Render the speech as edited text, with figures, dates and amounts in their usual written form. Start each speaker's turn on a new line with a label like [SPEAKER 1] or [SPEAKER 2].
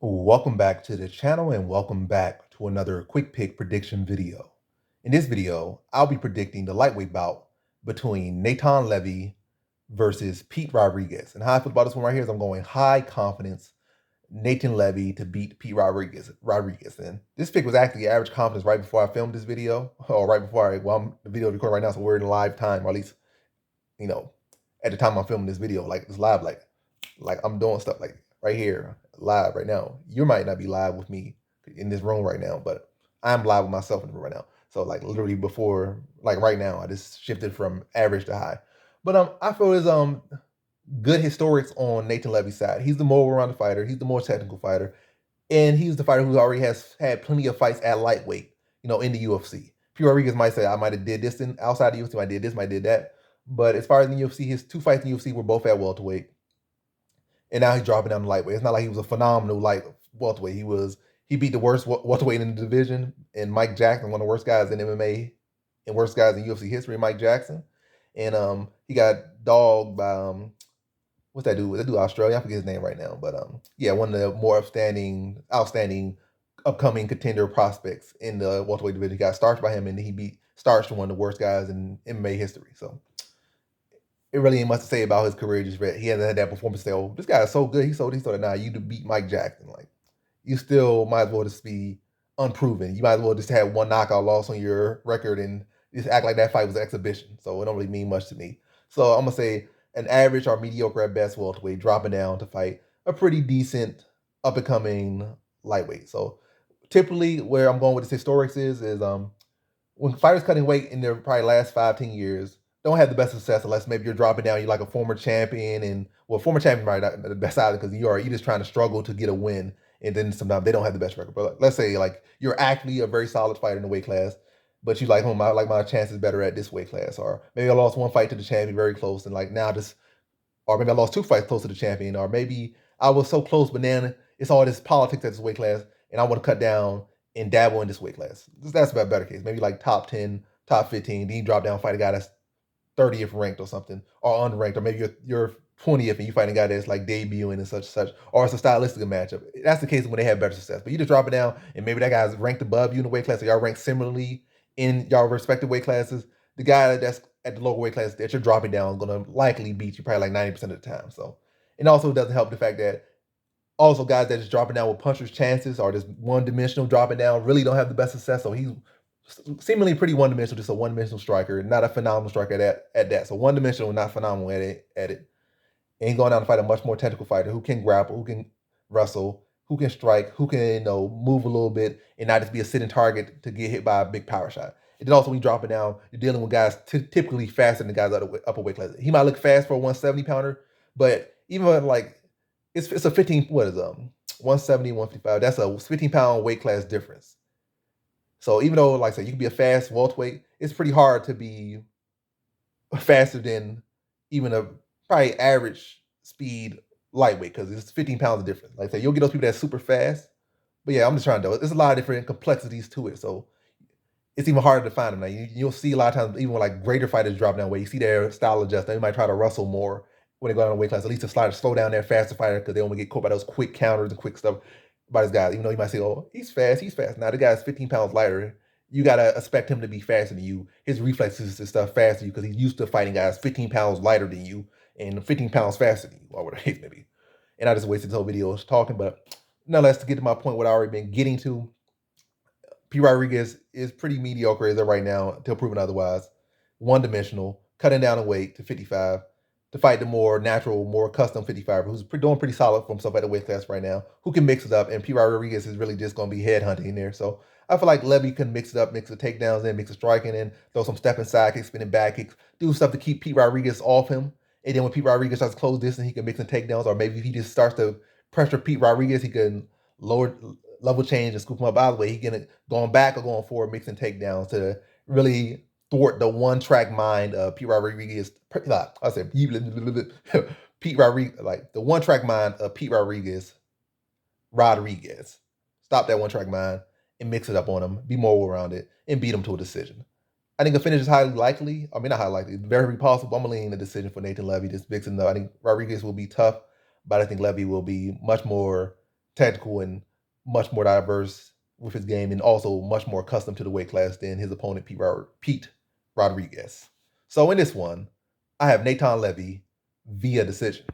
[SPEAKER 1] Welcome back to the channel and welcome back to another quick pick prediction video. In this video, I'll be predicting the lightweight bout between Natan Levy versus Pete Rodriguez. And how I feel about this one right here is I'm going high confidence Natan Levy to beat Pete Rodriguez. And this pick was actually average confidence right before I filmed this video, or right before I'm the video recording right now, so we're in live time, or at least, you know, at the time I'm filming this video, like it's live, like I'm doing stuff like right here, live right now. You might not be live with me in this room right now, but I'm live with myself in the room right now. So like literally before, like right now, I just shifted from average to high. But I feel there's good historics on Nathan Levy's side. He's the more well-rounded fighter. He's the more technical fighter, and he's the fighter who already has had plenty of fights at lightweight, in the UFC. P. Rodriguez might say, I might have did this outside the UFC, I did this, might did that. But as far as the UFC, his two fights in the UFC were both at welterweight, and now he's dropping down to lightweight. It's not like he was a phenomenal light welterweight. He beat the worst welterweight in the division, and Mike Jackson, one of the worst guys in MMA and worst guys in UFC history, Mike Jackson. And he got dogged by what's that dude? That dude Australia. I forget his name right now, but yeah, one of the more outstanding upcoming contender prospects in the welterweight division. He got starched by him, and he beat starched one of the worst guys in MMA history. So it really ain't much to say about his career. Just he hasn't had that performance. Say, oh, this guy is so good. He's so that now you to beat Mike Jackson. Like you still might as well just be unproven. You might as well just have one knockout loss on your record and just act like that fight was an exhibition. So it don't really mean much to me. So I'm gonna say an average or mediocre at best welterweight dropping down to fight a pretty decent up and coming lightweight. So typically where I'm going with this historics is when fighters cutting weight in their probably last 5-10 years don't have the best success unless maybe you're dropping down, you're like a former champion, and well, former champion might not the best either because you're just trying to struggle to get a win, and then sometimes they don't have the best record. But let's say like you're actually a very solid fighter in the weight class, but you like, I like my chances better at this weight class, or maybe I lost one fight to the champion very close, and like now just, or maybe I lost two fights close to the champion, or maybe I was so close, but then it's all this politics at this weight class, and I want to cut down and dabble in this weight class. That's about a better case. Maybe like top 10, top 15. Then you drop down, fight a guy that's 30th ranked or something, or unranked, or maybe you're 20th and you fight a guy that's like debuting and such, or it's a stylistic matchup. That's the case when they have better success. But you just drop it down, and maybe that guy's ranked above you in the weight class, or y'all ranked similarly in y'all respective weight classes. The guy that's at the lower weight class that you're dropping down is gonna likely beat you probably like 90% of the time. So, and also doesn't help the fact that also guys that just dropping down with puncher's chances or just one dimensional dropping down really don't have the best success. So he's seemingly pretty one dimensional, just a one dimensional striker, not a phenomenal striker at that. So one dimensional, not phenomenal at it. And he's going down to fight a much more technical fighter who can grapple, who can wrestle, who can strike, who can move a little bit and not just be a sitting target to get hit by a big power shot. And then also when you drop it down, you're dealing with guys typically faster than guys at the upper weight class. He might look fast for a 170 pounder, but even like it's a 15, what is 170, 155. That's a 15-pound weight class difference. So even though, like I said, you can be a fast welterweight, it's pretty hard to be faster than even a probably average speed lightweight because it's 15 pounds of difference. Like I said, you'll get those people that's super fast. But yeah, I'm just trying to. There's a lot of different complexities to it. So it's even harder to find them. Now you'll see a lot of times, even when like greater fighters drop down weight, you see their style adjust. They might try to wrestle more when they go down the weight class. At least to slow down their faster fighter because they only get caught by those quick counters and quick stuff by this guy. Even though you might say, "Oh, he's fast, he's fast." Now the guy's 15 pounds lighter. You gotta expect him to be faster than you. His reflexes and stuff faster than you because he's used to fighting guys 15 pounds lighter than you and 15 pounds faster than you, or whatever it may be. And I just wasted the whole video talking, but nonetheless, to get to my point, what I already been getting to, P. Rodriguez is pretty mediocre as of right now, until proven otherwise. One dimensional, cutting down in weight to 55 to fight the more natural, more custom 55, who's doing pretty solid for himself at the weight class right now, who can mix it up. And P. Rodriguez is really just going to be headhunting in there. So I feel like Levy can mix it up, mix the takedowns in, mix the striking in, throw some stepping side kicks, spinning back kicks, do stuff to keep Pete Rodriguez off him. And then when Pete Rodriguez starts to close distance, he can mix in takedowns, or maybe if he just starts to pressure Pete Rodriguez, he can lower level change and scoop him up out of the way. He can going back or going forward, mixing takedowns to really thwart the one track mind of Pete Rodriguez. I said Pete Rodriguez, like the one track mind of Pete Rodriguez. Stop that one track mind and mix it up on him, be more around it, and beat him to a decision. I think a finish is highly likely. I mean, not highly likely, very possible. I'm leaning the decision for Nathan Levy. Just mixing up. I think Rodriguez will be tough, but I think Levy will be much more tactical and much more diverse with his game, and also much more accustomed to the weight class than his opponent, Pete Rodriguez. So in this one, I have Natan Levy via decision.